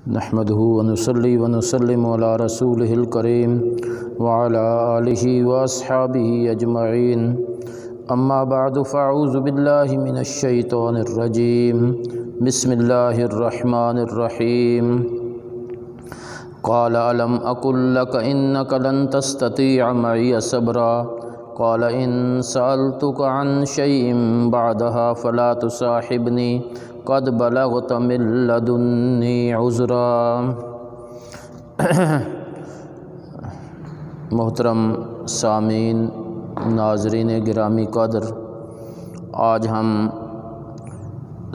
نحمده ونصلي ونسلم على رسوله الكريم وعلى آله وأصحابه أجمعين أما بعد فأعوذ بالله من الشيطان الرجيم بسم الله الرحمن الرحيم قال ألم أقل لك إنك لن تستطيع معي صبرا قال إن سألتك عن شيء بعدها فلا تصاحبني قد بلغت من لدنی عذرا۔ محترم سامعین، ناظرین گرامی قدر، آج ہم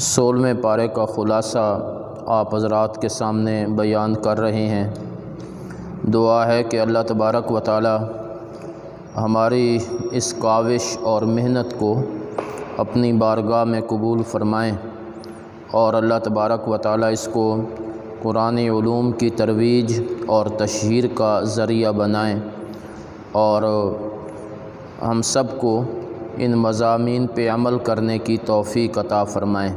16ویں پارے کا خلاصہ آپ حضرات کے سامنے بیان کر رہے ہیں۔ دعا ہے کہ اللہ تبارک و تعالی ہماری اس کاوش اور محنت کو اپنی بارگاہ میں قبول فرمائیں اور اللہ تبارک و تعالی اس کو قرآن علوم کی ترویج اور تشہیر کا ذریعہ بنائیں اور ہم سب کو ان مضامین پہ عمل کرنے کی توفیق عطا فرمائیں۔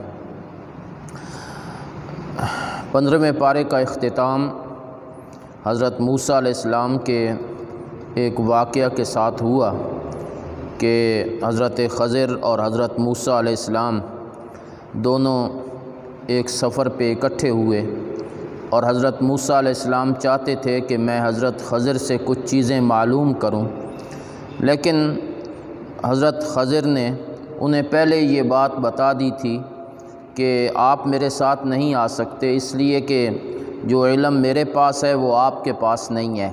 15ویں پارے کا اختتام حضرت موسیٰ علیہ السلام کے ایک واقعہ کے ساتھ ہوا کہ حضرت خضر اور حضرت موسیٰ علیہ السلام دونوں ایک سفر پہ اکٹھے ہوئے اور حضرت موسیٰ علیہ السلام چاہتے تھے کہ میں حضرت خضر سے کچھ چیزیں معلوم کروں، لیکن حضرت خضر نے انہیں پہلے یہ بات بتا دی تھی کہ آپ میرے ساتھ نہیں آ سکتے، اس لیے کہ جو علم میرے پاس ہے وہ آپ کے پاس نہیں ہے،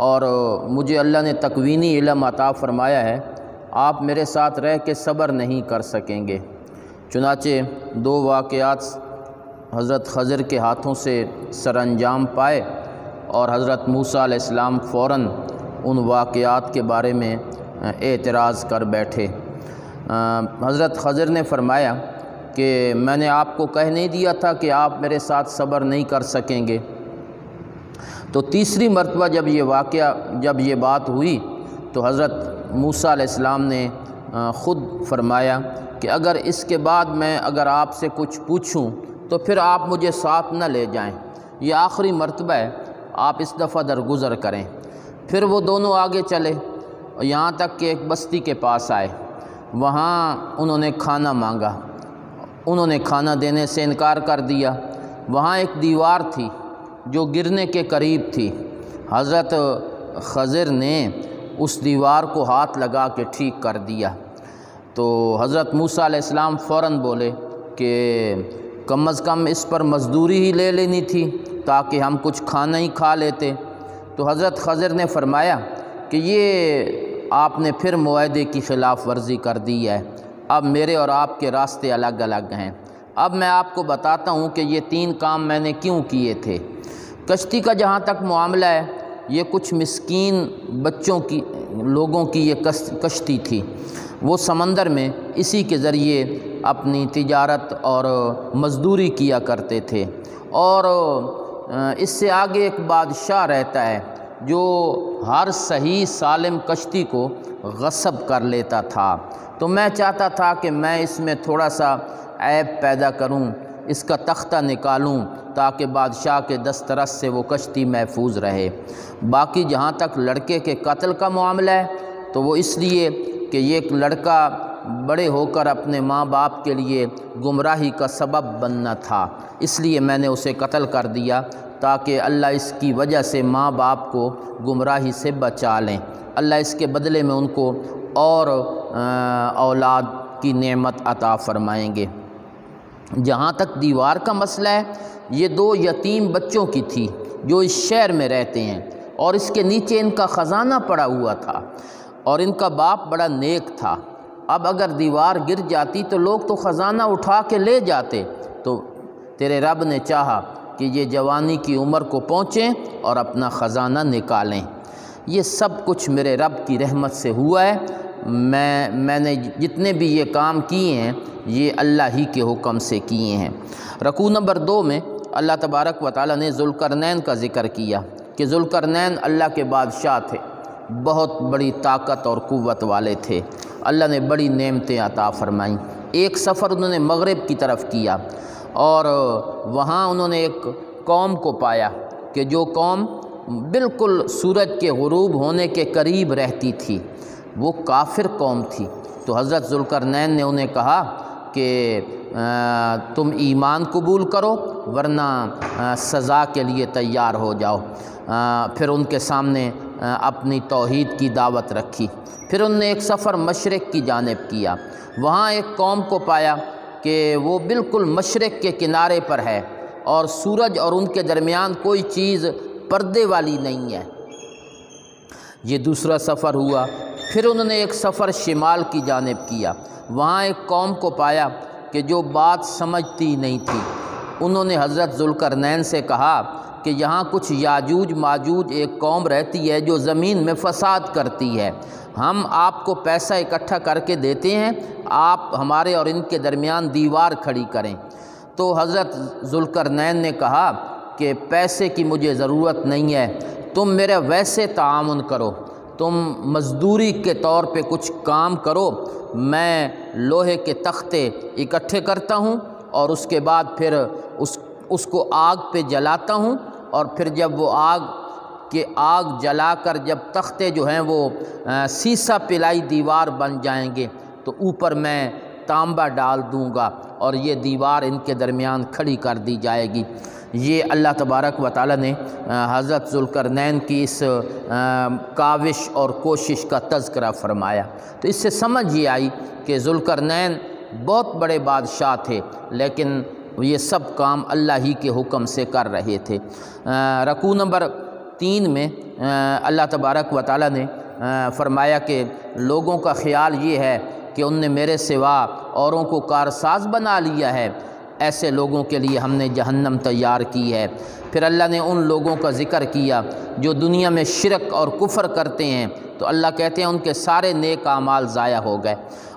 اور مجھے اللہ نے تکوینی علم عطا فرمایا ہے، آپ میرے ساتھ رہ کے صبر نہیں کر سکیں گے۔ چنانچہ دو واقعات حضرت خضر کے ہاتھوں سے سر انجام پائے اور حضرت موسیٰ علیہ السلام فوراً ان واقعات کے بارے میں اعتراض کر بیٹھے۔ حضرت خضر نے فرمایا کہ میں نے آپ کو کہہ نہیں دیا تھا کہ آپ میرے ساتھ صبر نہیں کر سکیں گے۔ تو تیسری مرتبہ جب یہ بات ہوئی تو حضرت موسیٰ علیہ السلام نے خود فرمایا کہ اگر اس کے بعد میں آپ سے کچھ پوچھوں تو پھر آپ مجھے ساتھ نہ لے جائیں، یہ آخری مرتبہ ہے، آپ اس دفعہ درگزر کریں۔ پھر وہ دونوں آگے چلے یہاں تک کہ ایک بستی کے پاس آئے، وہاں انہوں نے کھانا مانگا، انہوں نے کھانا دینے سے انکار کر دیا۔ وہاں ایک دیوار تھی جو گرنے کے قریب تھی، حضرت خضر نے اس دیوار کو ہاتھ لگا کے ٹھیک کر دیا۔ تو حضرت موسیٰ علیہ السلام فوراً بولے کہ کم از کم اس پر مزدوری ہی لے لینی تھی تاکہ ہم کچھ کھانا ہی کھا لیتے۔ تو حضرت خضر نے فرمایا کہ یہ آپ نے پھر معاہدے کی خلاف ورزی کر دی ہے، اب میرے اور آپ کے راستے الگ الگ ہیں۔ اب میں آپ کو بتاتا ہوں کہ یہ 3 کام میں نے کیوں کیے تھے۔ کشتی کا جہاں تک معاملہ ہے، یہ کچھ مسکین لوگوں کی یہ کشتی تھی، وہ سمندر میں اسی کے ذریعے اپنی تجارت اور مزدوری کیا کرتے تھے، اور اس سے آگے ایک بادشاہ رہتا ہے جو ہر صحیح سالم کشتی کو غصب کر لیتا تھا۔ تو میں چاہتا تھا کہ میں اس میں تھوڑا سا عیب پیدا کروں، اس کا تختہ نکالوں تاکہ بادشاہ کے دسترس سے وہ کشتی محفوظ رہے۔ باقی جہاں تک لڑکے کے قتل کا معاملہ ہے تو وہ اس لیے کہ یہ ایک لڑکا بڑے ہو کر اپنے ماں باپ کے لیے گمراہی کا سبب بننا تھا، اس لیے میں نے اسے قتل کر دیا تاکہ اللہ اس کی وجہ سے ماں باپ کو گمراہی سے بچا لیں، اللہ اس کے بدلے میں ان کو اور اولاد کی نعمت عطا فرمائیں گے۔ جہاں تک دیوار کا مسئلہ ہے، یہ 2 یتیم بچوں کی تھی جو اس شہر میں رہتے ہیں، اور اس کے نیچے ان کا خزانہ پڑا ہوا تھا، اور ان کا باپ بڑا نیک تھا۔ اب اگر دیوار گر جاتی تو لوگ تو خزانہ اٹھا کے لے جاتے، تو تیرے رب نے چاہا کہ یہ جوانی کی عمر کو پہنچیں اور اپنا خزانہ نکالیں۔ یہ سب کچھ میرے رب کی رحمت سے ہوا ہے، میں نے جتنے بھی یہ کام کیے ہیں یہ اللہ ہی کے حکم سے کیے ہیں۔ رکوع نمبر 2 میں اللہ تبارک و تعالی نے ذوالقرنین کا ذکر کیا کہ ذوالقرنین اللہ کے بادشاہ تھے، بہت بڑی طاقت اور قوت والے تھے، اللہ نے بڑی نعمتیں عطا فرمائیں۔ ایک سفر انہوں نے مغرب کی طرف کیا اور وہاں انہوں نے ایک قوم کو پایا کہ جو قوم بالکل سورج کے غروب ہونے کے قریب رہتی تھی، وہ کافر قوم تھی۔ تو حضرت ذوالقرنین نے انہیں کہا کہ تم ایمان قبول کرو ورنہ سزا کے لیے تیار ہو جاؤ۔ پھر ان کے سامنے اپنی توحید کی دعوت رکھی۔ پھر انہوں نے ایک سفر مشرق کی جانب کیا، وہاں ایک قوم کو پایا کہ وہ بالکل مشرق کے کنارے پر ہے اور سورج اور ان کے درمیان کوئی چیز پردے والی نہیں ہے۔ یہ دوسرا سفر ہوا۔ پھر انہوں نے ایک سفر شمال کی جانب کیا، وہاں ایک قوم کو پایا کہ جو بات سمجھتی نہیں تھی۔ انہوں نے حضرت ذوالقرنین سے کہا کہ یہاں کچھ یاجوج ماجوج ایک قوم رہتی ہے جو زمین میں فساد کرتی ہے، ہم آپ کو پیسہ اکٹھا کر کے دیتے ہیں، آپ ہمارے اور ان کے درمیان دیوار کھڑی کریں۔ تو حضرت ذوالقرنین نے کہا کہ پیسے کی مجھے ضرورت نہیں ہے، تم میرا ویسے تعاون کرو، تم مزدوری کے طور پہ کچھ کام کرو، میں لوہے کے تختے اکٹھے کرتا ہوں اور اس کے بعد پھر اس کو آگ پہ جلاتا ہوں، اور پھر جب وہ آگ جلا کر جب تختے جو ہیں وہ سیسا پلائی دیوار بن جائیں گے تو اوپر میں تانبا ڈال دوں گا اور یہ دیوار ان کے درمیان کھڑی کر دی جائے گی۔ یہ اللہ تبارک و تعالیٰ نے حضرت ذوالقرنین کی اس کاوش اور کوشش کا تذکرہ فرمایا۔ تو اس سے سمجھ یہ آئی کہ ذوالقرنین بہت بڑے بادشاہ تھے، لیکن یہ سب کام اللہ ہی کے حکم سے کر رہے تھے۔ رکوع نمبر 3 میں اللہ تبارک و تعالیٰ نے فرمایا کہ لوگوں کا خیال یہ ہے کہ ان نے میرے سوا اوروں کو کارساز بنا لیا ہے، ایسے لوگوں کے لیے ہم نے جہنم تیار کی ہے۔ پھر اللہ نے ان لوگوں کا ذکر کیا جو دنیا میں شرک اور کفر کرتے ہیں، تو اللہ کہتے ہیں ان کے سارے نیک اعمال ضائع ہو گئے،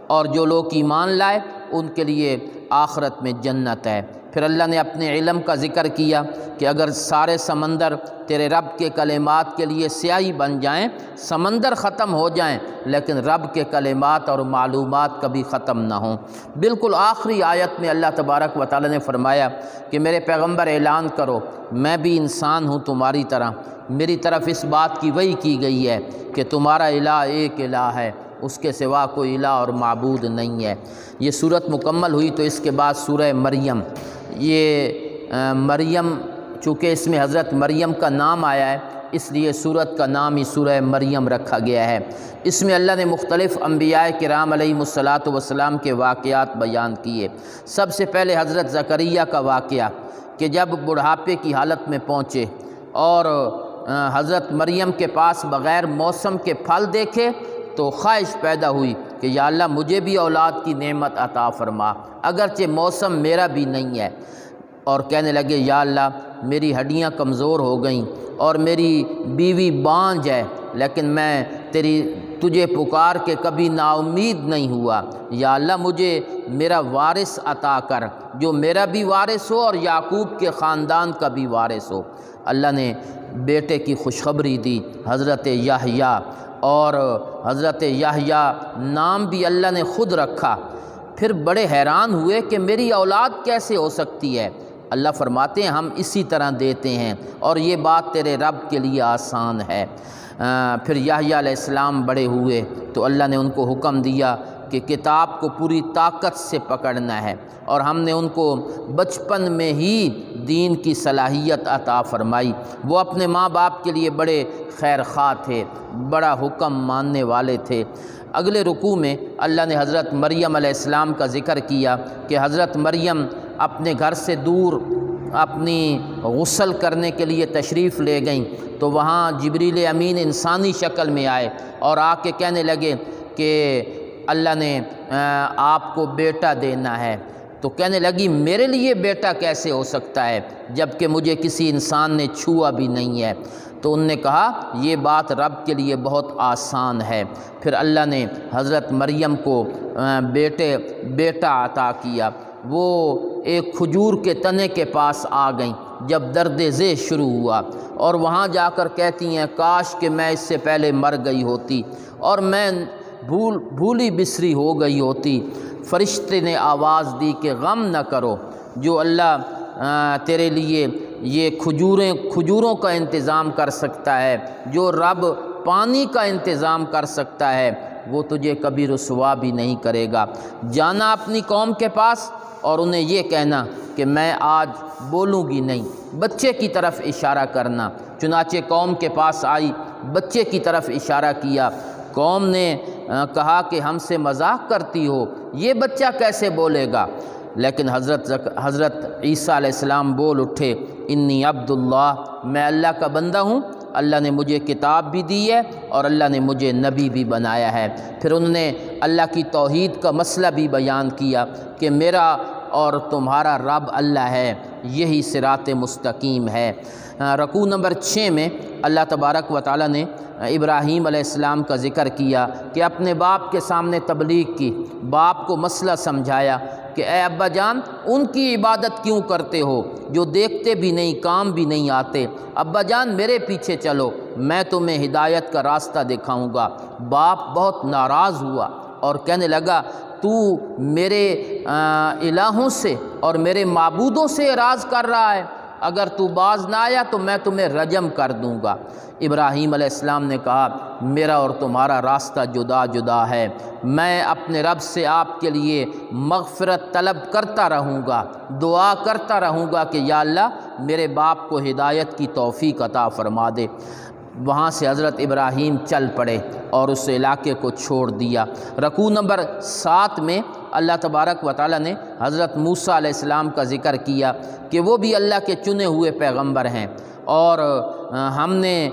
اور جو لوگ ایمان لائے ان کے لیے آخرت میں جنت ہے۔ پھر اللہ نے اپنے علم کا ذکر کیا کہ اگر سارے سمندر تیرے رب کے کلمات کے لیے سیاہی بن جائیں، سمندر ختم ہو جائیں، لیکن رب کے کلمات اور معلومات کبھی ختم نہ ہوں۔ بالکل آخری آیت میں اللہ تبارک و تعالی نے فرمایا کہ میرے پیغمبر اعلان کرو میں بھی انسان ہوں تمہاری طرح، میری طرف اس بات کی وحی کی گئی ہے کہ تمہارا الہ ایک الہ ہے، اس کے سوا کوئی الہ اور معبود نہیں ہے۔ یہ صورت مکمل ہوئی تو اس کے بعد سورہ مریم، یہ مریم چونکہ اس میں حضرت مریم کا نام آیا ہے اس لیے سورت کا نام ہی سورہ مریم رکھا گیا ہے۔ اس میں اللہ نے مختلف انبیاء کرام علیہم الصلاۃ کے واقعات بیان کیے۔ سب سے پہلے حضرت زکریا کا واقعہ کہ جب بڑھاپے کی حالت میں پہنچے اور حضرت مریم کے پاس بغیر موسم کے پھل دیکھے تو خواہش پیدا ہوئی کہ یا اللہ مجھے بھی اولاد کی نعمت عطا فرما اگرچہ موسم میرا بھی نہیں ہے، اور کہنے لگے یا اللہ میری ہڈیاں کمزور ہو گئیں اور میری بیوی بانجھ ہے، لیکن میں تجھے پکار کے کبھی نا امید نہیں ہوا، یا اللہ مجھے میرا وارث عطا کر جو میرا بھی وارث ہو اور یعقوب کے خاندان کا بھی وارث ہو۔ اللہ نے بیٹے کی خوشخبری دی حضرت یحییٰ، اور حضرت یحییٰ نام بھی اللہ نے خود رکھا۔ پھر بڑے حیران ہوئے کہ میری اولاد کیسے ہو سکتی ہے؟ اللہ فرماتے ہیں ہم اسی طرح دیتے ہیں اور یہ بات تیرے رب کے لیے آسان ہے۔ پھر یحییٰ علیہ السلام بڑے ہوئے تو اللہ نے ان کو حکم دیا کہ کتاب کو پوری طاقت سے پکڑنا ہے، اور ہم نے ان کو بچپن میں ہی دین کی صلاحیت عطا فرمائی۔ وہ اپنے ماں باپ کے لیے بڑے خیر خواہ تھے، بڑا حکم ماننے والے تھے۔ اگلے رکوع میں اللہ نے حضرت مریم علیہ السلام کا ذکر کیا کہ حضرت مریم اپنے گھر سے دور اپنی غسل کرنے کے لیے تشریف لے گئیں تو وہاں جبریل امین انسانی شکل میں آئے اور آ کے کہنے لگے کہ اللہ نے آپ کو بیٹا دینا ہے۔ تو کہنے لگی میرے لیے بیٹا کیسے ہو سکتا ہے جب کہ مجھے کسی انسان نے چھوا بھی نہیں ہے؟ تو انہوں نے کہا یہ بات رب کے لیے بہت آسان ہے۔ پھر اللہ نے حضرت مریم کو بیٹا عطا کیا۔ وہ ایک کھجور کے تنے کے پاس آ گئیں جب درد ذیل شروع ہوا، اور وہاں جا کر کہتی ہیں کاش کہ میں اس سے پہلے مر گئی ہوتی اور میں بھولی بسری ہو گئی ہوتی۔ فرشتے نے آواز دی کہ غم نہ کرو، جو اللہ تیرے لیے یہ کھجوروں کا انتظام کر سکتا ہے، جو رب پانی کا انتظام کر سکتا ہے، وہ تجھے کبھی رسوا بھی نہیں کرے گا۔ جانا اپنی قوم کے پاس اور انہیں یہ کہنا کہ میں آج بولوں گی نہیں، بچے کی طرف اشارہ کرنا۔ چنانچہ قوم کے پاس آئی، بچے کی طرف اشارہ کیا۔ قوم نے کہا کہ ہم سے مذاق کرتی ہو، یہ بچہ کیسے بولے گا؟ لیکن حضرت عیسیٰ علیہ السلام بول اٹھے، انی عبداللہ، میں اللہ کا بندہ ہوں، اللہ نے مجھے کتاب بھی دی ہے اور اللہ نے مجھے نبی بھی بنایا ہے۔ پھر انہوں نے اللہ کی توحید کا مسئلہ بھی بیان کیا کہ میرا اور تمہارا رب اللہ ہے، یہی صراط مستقیم ہے۔ رکوع نمبر 6 میں اللہ تبارک و تعالیٰ نے ابراہیم علیہ السلام کا ذکر کیا کہ اپنے باپ کے سامنے تبلیغ کی، باپ کو مسئلہ سمجھایا کہ اے ابا جان، ان کی عبادت کیوں کرتے ہو جو دیکھتے بھی نہیں، کام بھی نہیں آتے؟ ابا جان میرے پیچھے چلو، میں تمہیں ہدایت کا راستہ دکھاؤں گا۔ باپ بہت ناراض ہوا اور کہنے لگا تو میرے الہوں سے اور میرے معبودوں سے اعراض کر رہا ہے، اگر تو باز نہ آیا تو میں تمہیں رجم کر دوں گا۔ ابراہیم علیہ السلام نے کہا میرا اور تمہارا راستہ جدا جدا ہے، میں اپنے رب سے آپ کے لیے مغفرت طلب کرتا رہوں گا، دعا کرتا رہوں گا کہ یا اللہ میرے باپ کو ہدایت کی توفیق عطا فرما دے۔ وہاں سے حضرت ابراہیم چل پڑے اور اس علاقے کو چھوڑ دیا۔ رکوع نمبر 7 میں اللہ تبارک و تعالیٰ نے حضرت موسیٰ علیہ السلام کا ذکر کیا کہ وہ بھی اللہ کے چنے ہوئے پیغمبر ہیں، اور ہم نے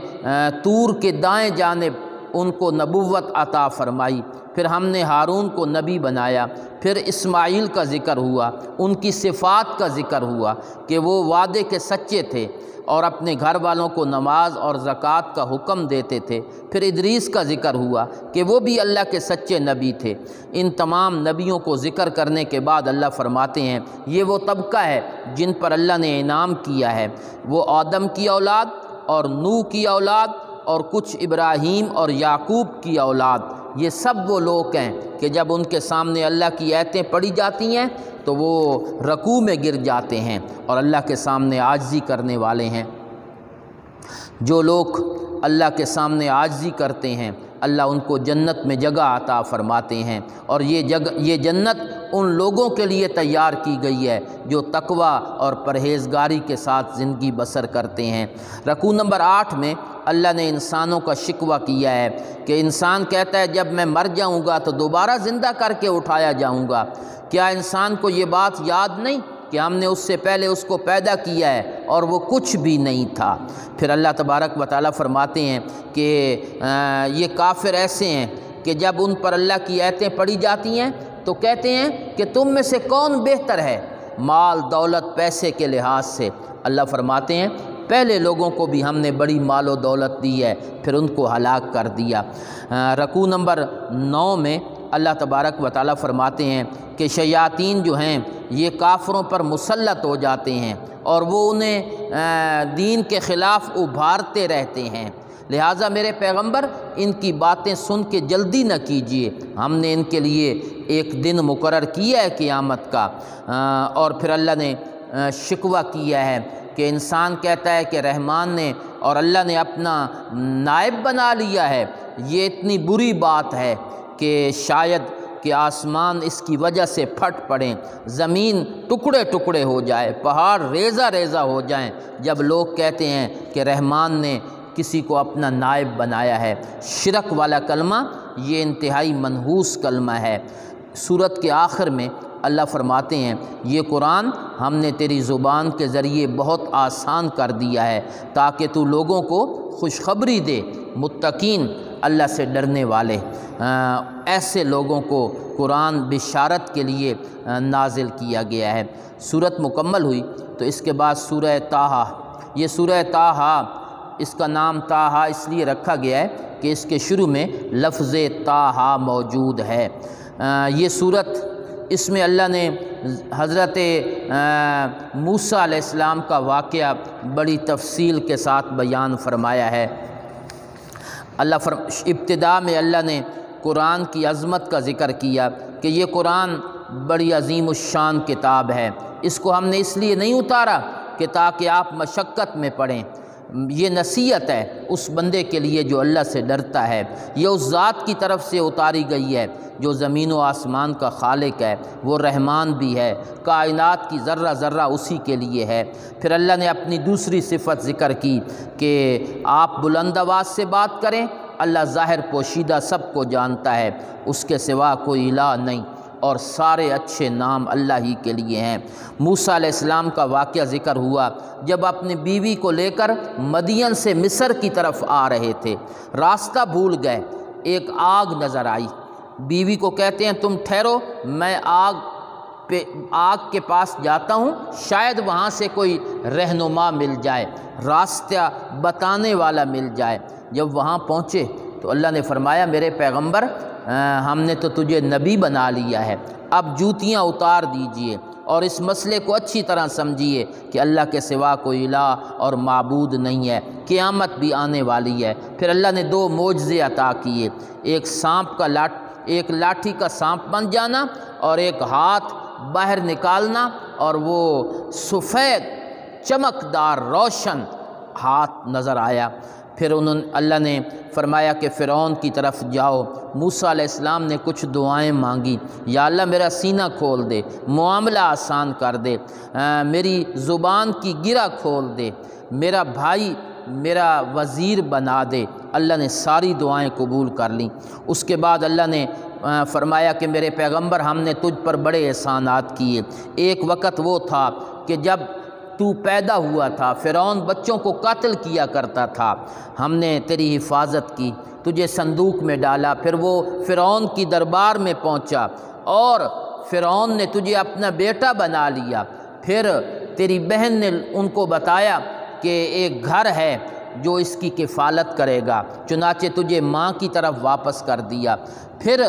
طور کے دائیں جانب ان کو نبوت عطا فرمائی۔ پھر ہم نے ہارون کو نبی بنایا۔ پھر اسماعیل کا ذکر ہوا، ان کی صفات کا ذکر ہوا کہ وہ وعدے کے سچے تھے اور اپنے گھر والوں کو نماز اور زکوٰۃ کا حکم دیتے تھے۔ پھر ادریس کا ذکر ہوا کہ وہ بھی اللہ کے سچے نبی تھے۔ ان تمام نبیوں کو ذکر کرنے کے بعد اللہ فرماتے ہیں یہ وہ طبقہ ہے جن پر اللہ نے انعام کیا ہے، وہ آدم کی اولاد اور نوح کی اولاد اور کچھ ابراہیم اور یعقوب کی اولاد۔ یہ سب وہ لوگ ہیں کہ جب ان کے سامنے اللہ کی آیتیں پڑھی جاتی ہیں تو وہ رکوع میں گر جاتے ہیں اور اللہ کے سامنے عاجزی کرنے والے ہیں۔ جو لوگ اللہ کے سامنے عاجزی کرتے ہیں اللہ ان کو جنت میں جگہ عطا فرماتے ہیں، اور یہ جنت ان لوگوں کے لیے تیار کی گئی ہے جو تقوی اور پرہیزگاری کے ساتھ زندگی بسر کرتے ہیں۔ رکوع نمبر 8 میں اللہ نے انسانوں کا شکوہ کیا ہے کہ انسان کہتا ہے جب میں مر جاؤں گا تو دوبارہ زندہ کر کے اٹھایا جاؤں گا۔ کیا انسان کو یہ بات یاد نہیں کہ ہم نے اس سے پہلے اس کو پیدا کیا ہے اور وہ کچھ بھی نہیں تھا؟ پھر اللہ تبارک و تعالیٰ فرماتے ہیں کہ یہ کافر ایسے ہیں کہ جب ان پر اللہ کی آیتیں پڑھی جاتی ہیں تو کہتے ہیں کہ تم میں سے کون بہتر ہے مال دولت پیسے کے لحاظ سے؟ اللہ فرماتے ہیں پہلے لوگوں کو بھی ہم نے بڑی مال و دولت دی ہے، پھر ان کو ہلاک کر دیا۔ رکوع نمبر 9 میں اللہ تبارک و تعالیٰ فرماتے ہیں کہ شیاطین جو ہیں یہ کافروں پر مسلط ہو جاتے ہیں اور وہ انہیں دین کے خلاف ابھارتے رہتے ہیں، لہٰذا میرے پیغمبر ان کی باتیں سن کے جلدی نہ کیجیے، ہم نے ان کے لیے ایک دن مقرر کیا ہے قیامت کا۔ اور پھر اللہ نے شکوہ کیا ہے کہ انسان کہتا ہے کہ رحمان نے اور اللہ نے اپنا نائب بنا لیا ہے۔ یہ اتنی بری بات ہے کہ شاید کہ آسمان اس کی وجہ سے پھٹ پڑیں، زمین ٹکڑے ٹکڑے ہو جائے، پہاڑ ریزہ ریزہ ہو جائیں جب لوگ کہتے ہیں کہ رحمان نے کسی کو اپنا نائب بنایا ہے۔ شرک والا کلمہ یہ انتہائی منحوس کلمہ ہے۔ سورت کے آخر میں اللہ فرماتے ہیں یہ قرآن ہم نے تیری زبان کے ذریعے بہت آسان کر دیا ہے تاکہ تو لوگوں کو خوشخبری دے، متقین اللہ سے ڈرنے والے ایسے لوگوں کو قرآن بشارت کے لیے نازل کیا گیا ہے۔ سورت مکمل ہوئی تو اس کے بعد سورہ طٰہٰ، یہ سورہ طٰہٰ اس کا نام طٰہٰ اس لیے رکھا گیا ہے کہ اس کے شروع میں لفظ طٰہٰ موجود ہے۔ یہ سورت اس میں اللہ نے حضرت موسیٰ علیہ السلام کا واقعہ بڑی تفصیل کے ساتھ بیان فرمایا ہے۔ ابتدا میں اللہ نے قرآن کی عظمت کا ذکر کیا کہ یہ قرآن بڑی عظیم الشان کتاب ہے، اس کو ہم نے اس لیے نہیں اتارا کہ تاکہ آپ مشقت میں پڑیں۔ یہ نصیحت ہے اس بندے کے لیے جو اللہ سے ڈرتا ہے، یہ اس ذات کی طرف سے اتاری گئی ہے جو زمین و آسمان کا خالق ہے، وہ رحمان بھی ہے، کائنات کی ذرہ ذرہ اسی کے لیے ہے۔ پھر اللہ نے اپنی دوسری صفت ذکر کی کہ آپ بلند آواز سے بات کریں، اللہ ظاہر پوشیدہ سب کو جانتا ہے، اس کے سوا کوئی الہ نہیں، اور سارے اچھے نام اللہ ہی کے لیے ہیں۔ موسیٰ علیہ السلام کا واقعہ ذکر ہوا جب اپنی بیوی کو لے کر مدین سے مصر کی طرف آ رہے تھے، راستہ بھول گئے، ایک آگ نظر آئی، بیوی کو کہتے ہیں تم ٹھہرو، میں آگ کے پاس جاتا ہوں، شاید وہاں سے کوئی رہنما مل جائے، راستہ بتانے والا مل جائے۔ جب وہاں پہنچے تو اللہ نے فرمایا میرے پیغمبر ہم نے تو تجھے نبی بنا لیا ہے، اب جوتیاں اتار دیجئے اور اس مسئلے کو اچھی طرح سمجھیے کہ اللہ کے سوا کوئی الہ اور معبود نہیں ہے، قیامت بھی آنے والی ہے۔ پھر اللہ نے دو معجزے عطا کیے، ایک لاٹھی کا سانپ بن جانا اور ایک ہاتھ باہر نکالنا، اور وہ سفید چمکدار روشن ہاتھ نظر آیا۔ پھر اللہ نے فرمایا کہ فرعون کی طرف جاؤ۔ موسیٰ علیہ السلام نے کچھ دعائیں مانگی، یا اللہ میرا سینہ کھول دے، معاملہ آسان کر دے، میری زبان کی گرہ کھول دے، میرا بھائی میرا وزیر بنا دے۔ اللہ نے ساری دعائیں قبول کر لیں۔ اس کے بعد اللہ نے فرمایا کہ میرے پیغمبر ہم نے تجھ پر بڑے احسانات کیے۔ ایک وقت وہ تھا کہ جب تو پیدا ہوا تھا، فرعون بچوں کو قتل کیا کرتا تھا، ہم نے تیری حفاظت کی، تجھے صندوق میں ڈالا، پھر وہ فرعون کی دربار میں پہنچا اور فرعون نے تجھے اپنا بیٹا بنا لیا۔ پھر تیری بہن نے ان کو بتایا کہ ایک گھر ہے جو اس کی کفالت کرے گا، چنانچہ تجھے ماں کی طرف واپس کر دیا۔ پھر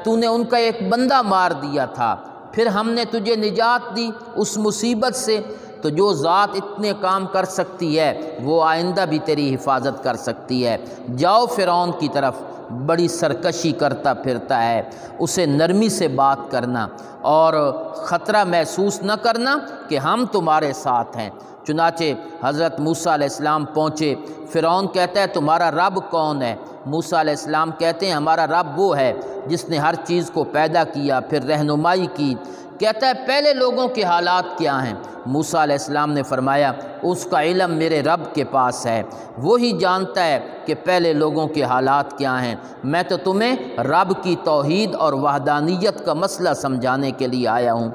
تو نے ان کا ایک بندہ مار دیا تھا، پھر ہم نے تجھے نجات دی اس مصیبت سے۔ تو جو ذات اتنے کام کر سکتی ہے وہ آئندہ بھی تیری حفاظت کر سکتی ہے۔ جاؤ فرعون کی طرف، بڑی سرکشی کرتا پھرتا ہے، اسے نرمی سے بات کرنا اور خطرہ محسوس نہ کرنا کہ ہم تمہارے ساتھ ہیں۔ چنانچہ حضرت موسیٰ علیہ السلام پہنچے، فرعون کہتا ہے تمہارا رب کون ہے؟ موسیٰ علیہ السلام کہتے ہیں ہمارا رب وہ ہے جس نے ہر چیز کو پیدا کیا پھر رہنمائی کی۔ کہتا ہے پہلے لوگوں کے حالات کیا ہیں؟ موسیٰ علیہ السلام نے فرمایا اس کا علم میرے رب کے پاس ہے، وہی جانتا ہے کہ پہلے لوگوں کے حالات کیا ہیں، میں تو تمہیں رب کی توحید اور وحدانیت کا مسئلہ سمجھانے کے لیے آیا ہوں۔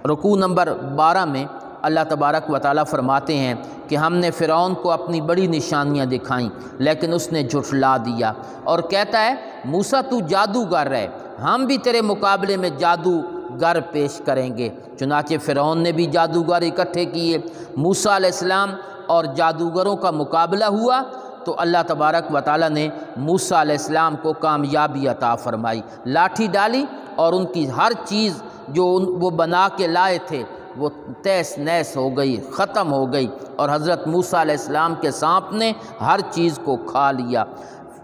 رکوع نمبر 12 میں اللہ تبارک و تعالیٰ فرماتے ہیں کہ ہم نے فرعون کو اپنی بڑی نشانیاں دکھائیں لیکن اس نے جھٹلا دیا، اور کہتا ہے موسیٰ تو جادوگر ہے، ہم بھی تیرے مقابلے میں جادوگر پیش کریں گے۔ چنانچہ فرعون نے بھی جادوگر اکٹھے کیے، موسیٰ علیہ السلام اور جادوگروں کا مقابلہ ہوا تو اللہ تبارک و تعالیٰ نے موسیٰ علیہ السلام کو کامیابی عطا فرمائی، لاٹھی ڈالی اور ان کی ہر چیز جو وہ بنا کے لائے تھے وہ تیس نیس ہو گئی، ختم ہو گئی، اور حضرت موسیٰ علیہ السلام کے سانپ نے ہر چیز کو کھا لیا۔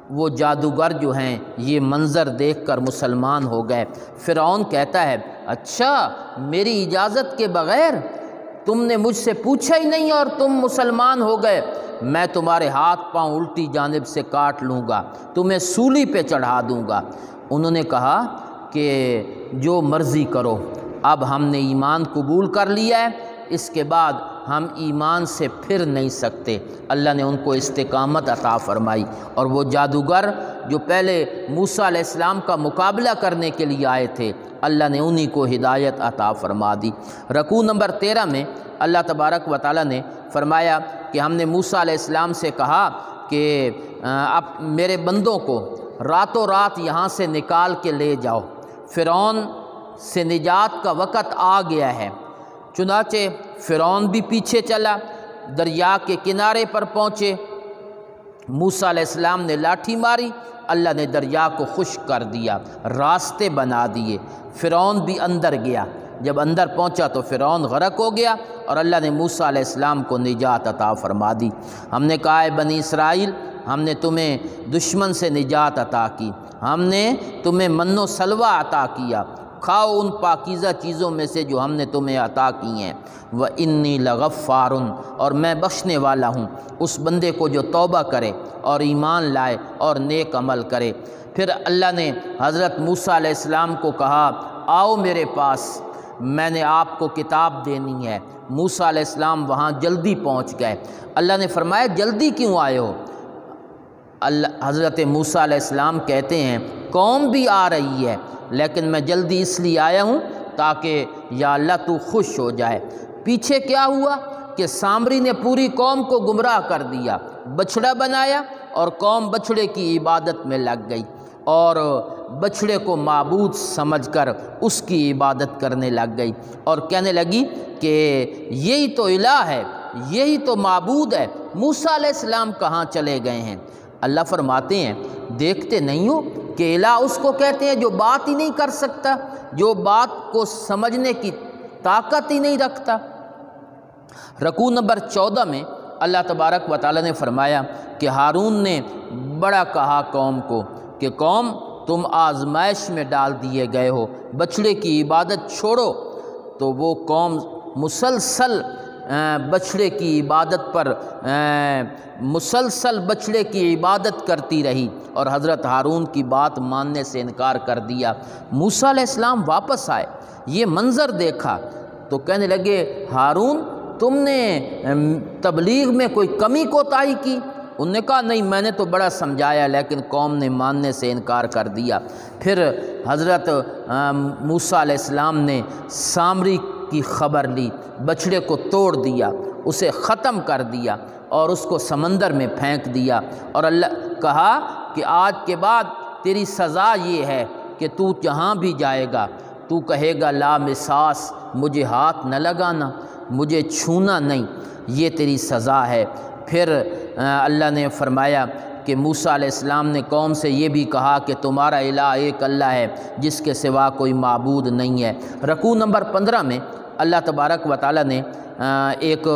وہ جادوگر جو ہیں یہ منظر دیکھ کر مسلمان ہو گئے۔ فرعون کہتا ہے اچھا میری اجازت کے بغیر تم نے مجھ سے پوچھا ہی نہیں اور تم مسلمان ہو گئے، میں تمہارے ہاتھ پاؤں الٹی جانب سے کاٹ لوں گا، تمہیں سولی پہ چڑھا دوں گا۔ انہوں نے کہا کہ جو مرضی کرو، اب ہم نے ایمان قبول کر لیا ہے، اس کے بعد ہم ایمان سے پھر نہیں سکتے۔ اللہ نے ان کو استقامت عطا فرمائی، اور وہ جادوگر جو پہلے موسیٰ علیہ السلام کا مقابلہ کرنے کے لیے آئے تھے اللہ نے انہی کو ہدایت عطا فرما دی۔ رکوع نمبر 13 میں اللہ تبارک و تعالیٰ نے فرمایا کہ ہم نے موسیٰ علیہ السلام سے کہا کہ اب میرے بندوں کو راتوں رات یہاں سے نکال کے لے جاؤ، فرعون سے نجات کا وقت آ گیا ہے۔ چنانچہ فرعون بھی پیچھے چلا، دریا کے کنارے پر پہنچے، موسیٰ علیہ السلام نے لاٹھی ماری، اللہ نے دریا کو خشک کر دیا، راستے بنا دیے، فرعون بھی اندر گیا، جب اندر پہنچا تو فرعون غرق ہو گیا اور اللہ نے موسیٰ علیہ السلام کو نجات عطا فرما دی۔ ہم نے کہا ہے بنی اسرائیل ہم نے تمہیں دشمن سے نجات عطا کی، ہم نے تمہیں من و سلوہ عطا کیا، کھاؤ ان پاکیزہ چیزوں میں سے جو ہم نے تمہیں عطا کی ہیں۔ وَإِنِّي لَغَفَّارٌ، اور میں بخشنے والا ہوں اس بندے کو جو توبہ کرے اور ایمان لائے اور نیک عمل کرے۔ پھر اللہ نے حضرت موسیٰ علیہ السلام کو کہا آؤ میرے پاس، میں نے آپ کو کتاب دینی ہے۔ موسیٰ علیہ السلام وہاں جلدی پہنچ گئے۔ اللہ نے فرمایا جلدی کیوں آئے ہو؟ حضرت موسیٰ علیہ السلام کہتے ہیں قوم بھی آ رہی ہے لیکن میں جلدی اس لیے آیا ہوں تاکہ یا اللہ تو خوش ہو جائے۔ پیچھے کیا ہوا کہ سامری نے پوری قوم کو گمراہ کر دیا، بچھڑا بنایا اور قوم بچھڑے کی عبادت میں لگ گئی اور بچھڑے کو معبود سمجھ کر اس کی عبادت کرنے لگ گئی اور کہنے لگی کہ یہی تو الہ ہے، یہی تو معبود ہے، موسیٰ علیہ السلام کہاں چلے گئے ہیں؟ اللہ فرماتے ہیں دیکھتے نہیں ہو کہ الہ اس کو کہتے ہیں جو بات ہی نہیں کر سکتا، جو بات کو سمجھنے کی طاقت ہی نہیں رکھتا۔ رکوع نمبر 14 میں اللہ تبارک و تعالی نے فرمایا کہ ہارون نے بڑا کہا قوم کو کہ قوم تم آزمائش میں ڈال دیے گئے ہو، بچھڑے کی عبادت چھوڑو۔ تو وہ قوم مسلسل بچھڑے کی عبادت پر مسلسل بچھڑے کی عبادت کرتی رہی اور حضرت ہارون کی بات ماننے سے انکار کر دیا۔ موسیٰ علیہ السلام واپس آئے، یہ منظر دیکھا تو کہنے لگے ہارون تم نے تبلیغ میں کوئی کمی کوتاہی کی؟ انہوں نے کہا نہیں، میں نے تو بڑا سمجھایا لیکن قوم نے ماننے سے انکار کر دیا۔ پھر حضرت موسیٰ علیہ السلام نے سامری کی خبر لی، بچھڑے کو توڑ دیا، اسے ختم کر دیا اور اس کو سمندر میں پھینک دیا اور اللہ کہا کہ آج کے بعد تیری سزا یہ ہے کہ تو جہاں بھی جائے گا تو کہے گا لا مساس، مجھے ہاتھ نہ لگانا، مجھے چھونا نہیں، یہ تیری سزا ہے۔ پھر اللہ نے فرمایا کہ موسیٰ علیہ السلام نے قوم سے یہ بھی کہا کہ تمہارا الہ ایک اللہ ہے جس کے سوا کوئی معبود نہیں ہے۔ رکوع نمبر 15 میں اللہ تبارک و تعالی نے ایک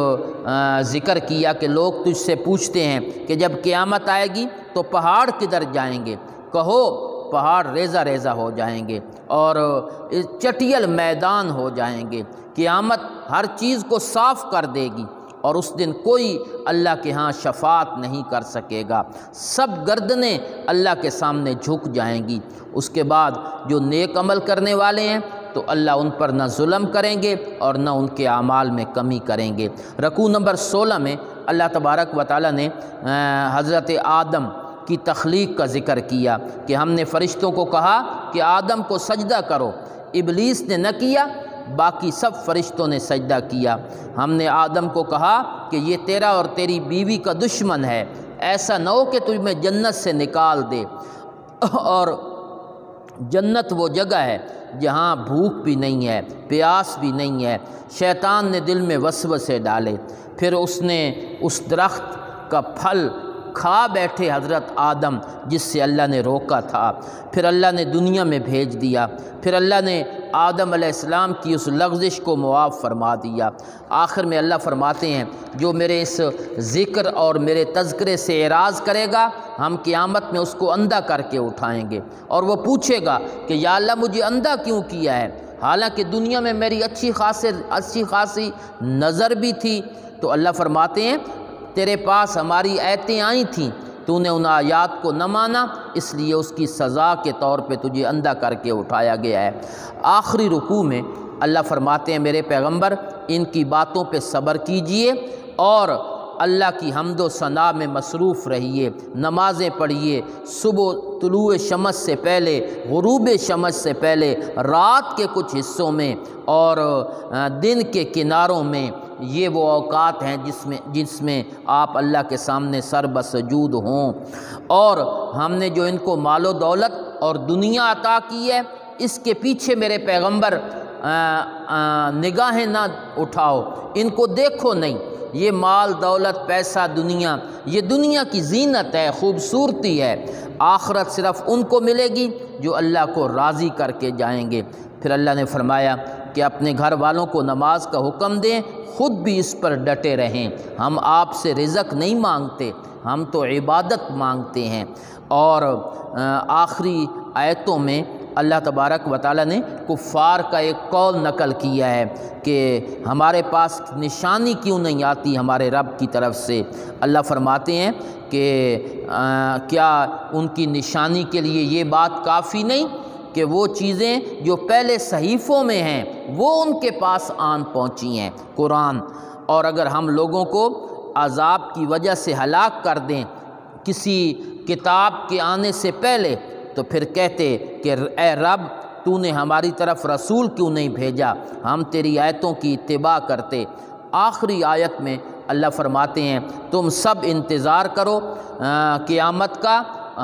ذکر کیا کہ لوگ تجھ سے پوچھتے ہیں کہ جب قیامت آئے گی تو پہاڑ کدھر جائیں گے؟ کہو پہاڑ ریزہ ریزہ ہو جائیں گے اور چٹیل میدان ہو جائیں گے، قیامت ہر چیز کو صاف کر دے گی اور اس دن کوئی اللہ کے ہاں شفاعت نہیں کر سکے گا، سب گردنیں اللہ کے سامنے جھک جائیں گی۔ اس کے بعد جو نیک عمل کرنے والے ہیں تو اللہ ان پر نہ ظلم کریں گے اور نہ ان کے اعمال میں کمی کریں گے۔ رکوع نمبر 16 میں اللہ تبارک و تعالی نے حضرت آدم کی تخلیق کا ذکر کیا کہ ہم نے فرشتوں کو کہا کہ آدم کو سجدہ کرو، ابلیس نے نہ کیا، باقی سب فرشتوں نے سجدہ کیا۔ ہم نے آدم کو کہا کہ یہ تیرا اور تیری بیوی کا دشمن ہے، ایسا نہ ہو کہ تمہیں جنت سے نکال دے، اور جنت وہ جگہ ہے جہاں بھوک بھی نہیں ہے، پیاس بھی نہیں ہے۔ شیطان نے دل میں وسوسے ڈالے، پھر اس نے اس درخت کا پھل کھا بیٹھے حضرت آدم جس سے اللہ نے روکا تھا، پھر اللہ نے دنیا میں بھیج دیا، پھر اللہ نے آدم علیہ السلام کی اس لغزش کو معاف فرما دیا۔ آخر میں اللہ فرماتے ہیں جو میرے اس ذکر اور میرے تذکرے سے اعراض کرے گا ہم قیامت میں اس کو اندھا کر کے اٹھائیں گے اور وہ پوچھے گا کہ یا اللہ مجھے اندھا کیوں کیا ہے، حالانکہ دنیا میں میری اچھی خاصی نظر بھی تھی۔ تو اللہ فرماتے ہیں تیرے پاس ہماری آیتیں آئی تھیں، تو نے ان آیات کو نہ مانا، اس لیے اس کی سزا کے طور پہ تجھے اندھا کر کے اٹھایا گیا ہے۔ آخری رکوع میں اللہ فرماتے ہیں میرے پیغمبر ان کی باتوں پہ صبر کیجئے اور اللہ کی حمد و ثنا میں مصروف رہیے، نمازیں پڑھیے، صبح طلوع شمس سے پہلے، غروب شمس سے پہلے، رات کے کچھ حصوں میں اور دن کے کناروں میں۔ یہ وہ اوقات ہیں جس میں آپ اللہ کے سامنے سر بسجود ہوں، اور ہم نے جو ان کو مال و دولت اور دنیا عطا کی ہے اس کے پیچھے میرے پیغمبر نگاہیں نہ اٹھاؤ، ان کو دیکھو نہیں۔ یہ مال دولت پیسہ دنیا، یہ دنیا کی زینت ہے، خوبصورتی ہے، آخرت صرف ان کو ملے گی جو اللہ کو راضی کر کے جائیں گے۔ پھر اللہ نے فرمایا کہ اپنے گھر والوں کو نماز کا حکم دیں، خود بھی اس پر ڈٹے رہیں، ہم آپ سے رزق نہیں مانگتے، ہم تو عبادت مانگتے ہیں۔ اور آخری آیتوں میں اللہ تبارک و تعالیٰ نے کفار کا ایک قول نقل کیا ہے کہ ہمارے پاس نشانی کیوں نہیں آتی ہمارے رب کی طرف سے۔ اللہ فرماتے ہیں کہ کیا ان کی نشانی کے لیے یہ بات کافی نہیں کہ وہ چیزیں جو پہلے صحیفوں میں ہیں وہ ان کے پاس آن پہنچی ہیں، قرآن، اور اگر ہم لوگوں کو عذاب کی وجہ سے ہلاک کر دیں کسی کتاب کے آنے سے پہلے تو پھر کہتے کہ اے رب تو نے ہماری طرف رسول کیوں نہیں بھیجا، ہم تیری آیتوں کی اتباع کرتے۔ آخری آیت میں اللہ فرماتے ہیں تم سب انتظار کرو قیامت کا،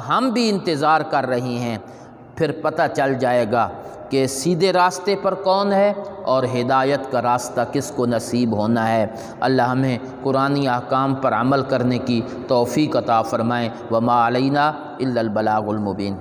ہم بھی انتظار کر رہے ہیں، پھر پتہ چل جائے گا کہ سیدھے راستے پر کون ہے اور ہدایت کا راستہ کس کو نصیب ہونا ہے۔ اللہ ہمیں قرآنی احکام پر عمل کرنے کی توفیق عطا فرمائے۔ وما علینا الا البلاغ المبین۔